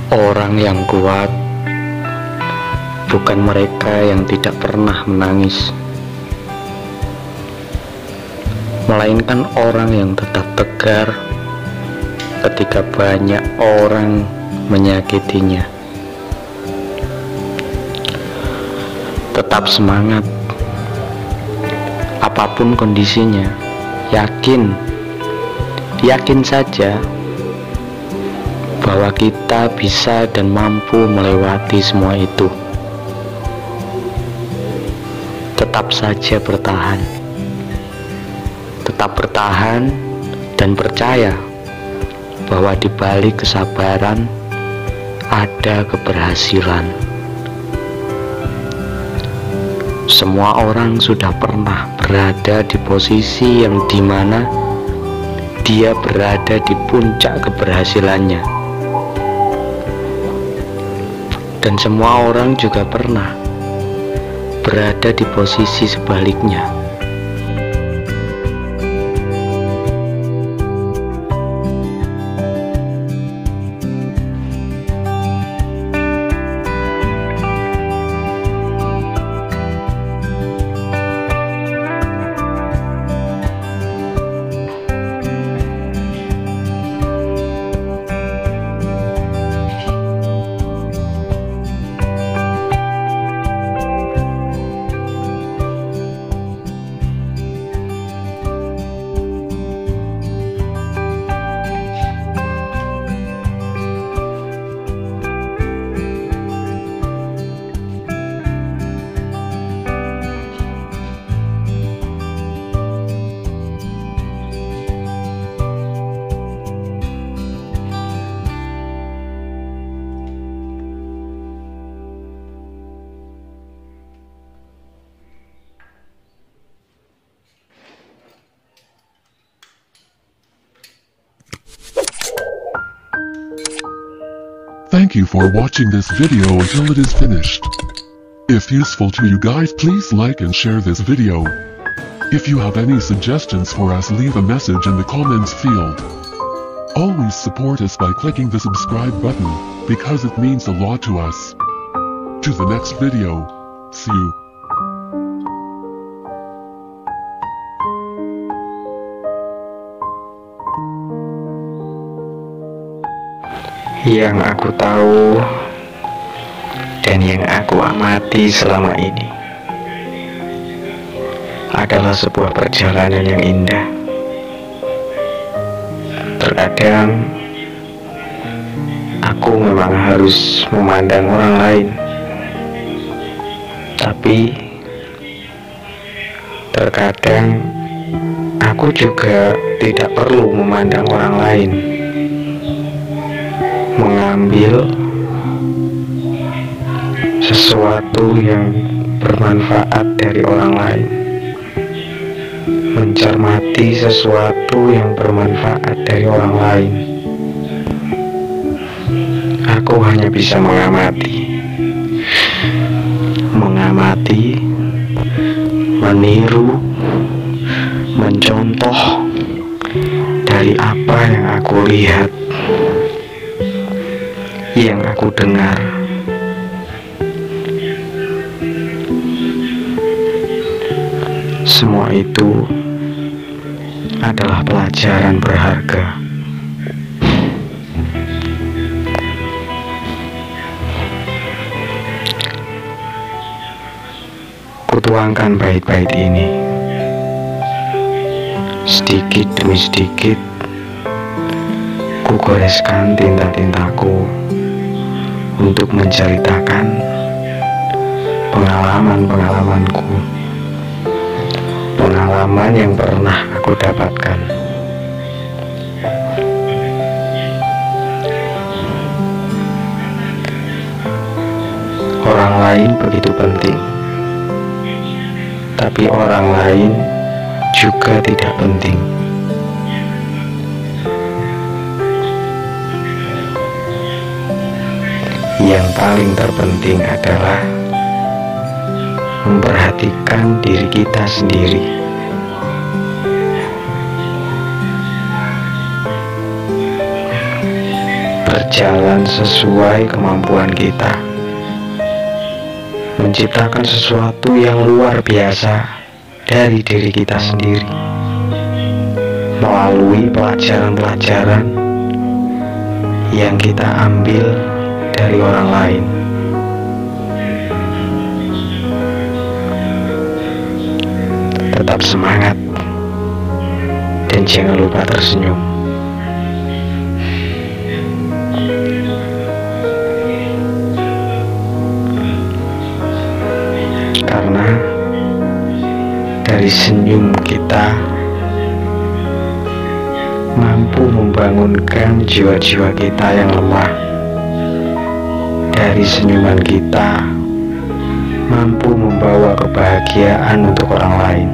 Orang yang kuat bukan mereka yang tidak pernah menangis, melainkan orang yang tetap tegar ketika banyak orang menyakitinya. Tetap semangat, apapun kondisinya. Yakin saja bahwa kita bisa dan mampu melewati semua itu. Tetap saja bertahan, tetap bertahan dan percaya bahwa di balik kesabaran ada keberhasilan. Semua orang sudah pernah berada di posisi yang dimana dia berada di puncak keberhasilannya, dan semua orang juga pernah berada di posisi sebaliknya. Thank you for watching this video until it is finished. If useful to you guys, please like and share this video. If you have any suggestions for us, leave a message in the comments field. Always support us by clicking the subscribe button, because it means a lot to us. To the next video. See you. Yang aku tahu dan yang aku amati selama ini adalah sebuah perjalanan yang indah. Terkadang aku memang harus memandang orang lain, tapi terkadang aku juga tidak perlu memandang orang lain. Mengambil sesuatu yang bermanfaat dari orang lain, mencermati sesuatu yang bermanfaat dari orang lain. Aku hanya bisa mengamati, meniru, mencontoh dari apa yang aku lihat, yang aku dengar. Semua itu adalah pelajaran berharga. Kutuangkan bait-bait ini, sedikit demi sedikit kugoreskan tinta-tintaku untuk menceritakan pengalaman-pengalamanku, pengalaman yang pernah aku dapatkan. Orang lain begitu penting, tapi orang lain juga tidak penting. Yang paling terpenting adalah memperhatikan diri kita sendiri. berjalan sesuai kemampuan kita, menciptakan sesuatu yang luar biasa dari diri kita sendiri melalui pelajaran-pelajaran yang kita ambil dari orang lain. Tetap semangat dan jangan lupa tersenyum. Karena dari senyum kita mampu membangunkan jiwa-jiwa kita yang lemah. Dari senyuman kita mampu membawa kebahagiaan untuk orang lain.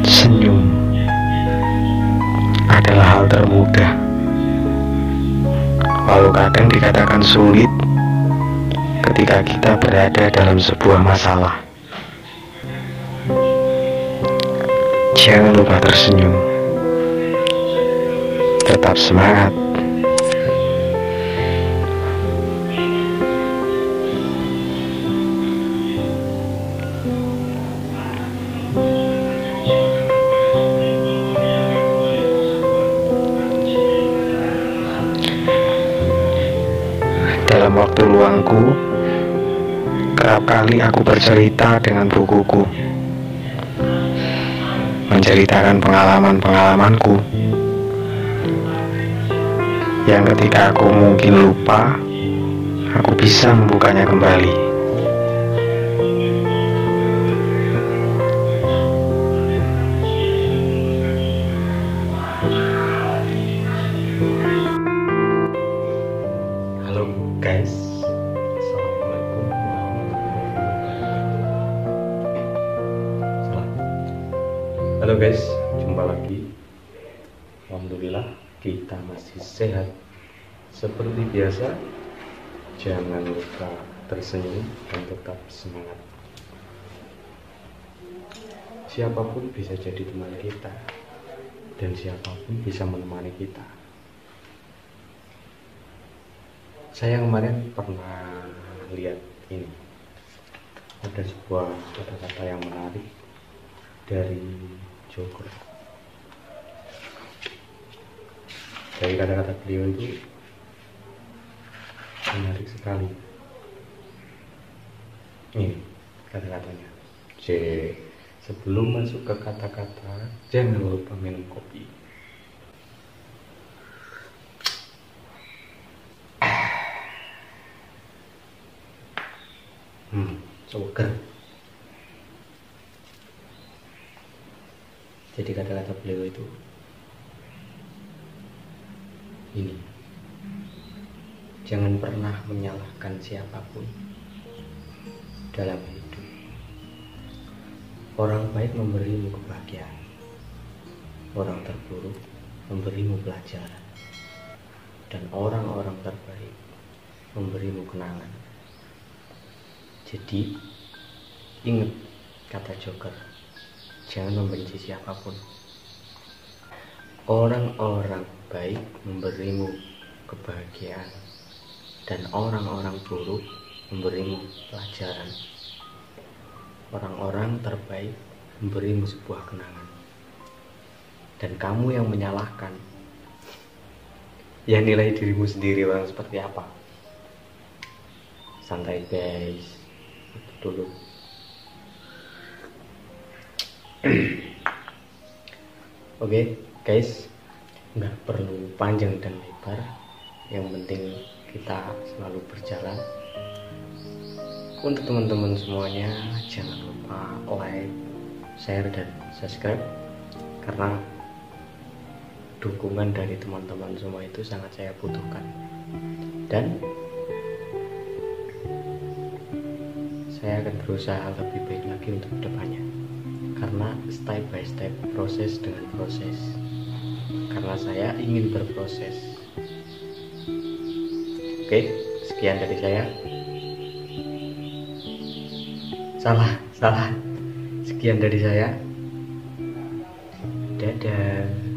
Senyum adalah hal termudah, walau kadang dikatakan sulit ketika kita berada dalam sebuah masalah. Jangan lupa tersenyum. Tetap semangat. Dalam waktu luangku, kerap kali aku bercerita dengan bukuku, menceritakan pengalaman-pengalamanku yang ketika aku mungkin lupa, aku bisa membukanya kembali. Halo guys, assalamualaikum warahmatullahi wabarakatuh. Halo guys, jumpa lagi. Alhamdulillah kita masih sehat. Seperti biasa, jangan lupa tersenyum dan tetap semangat. Siapapun bisa jadi teman kita, dan siapapun bisa menemani kita. Saya kemarin pernah lihat ini, ada sebuah kata-kata yang menarik dari Joker. Dari kata-kata beliau itu menarik sekali. Ini kata-katanya. Sebelum masuk ke kata-kata, jangan lupa minum kopi. Seger. Jadi kata-kata beliau itu ini, jangan pernah menyalahkan siapapun dalam hidup. Orang baik memberimu kebahagiaan, orang terburuk memberimu pelajaran, dan orang-orang terbaik memberimu kenangan. Jadi ingat kata Joker, jangan membenci siapapun. Orang-orang baik memberimu kebahagiaan, dan orang-orang buruk memberimu pelajaran. Orang-orang terbaik memberimu sebuah kenangan. Dan kamu yang menyalahkan, ya nilai dirimu sendiri orang seperti apa. Santai guys, itu dulu. Oke guys, nggak perlu panjang dan lebar, yang penting kita selalu berjalan. Untuk teman-teman semuanya, jangan lupa like, share, dan subscribe, karena dukungan dari teman-teman semua itu sangat saya butuhkan. Dan saya akan berusaha lebih baik lagi untuk kedepannya, karena step by step, proses dengan proses, karena saya ingin berproses. Oke, sekian dari saya. Salah. Sekian dari saya. Dadah.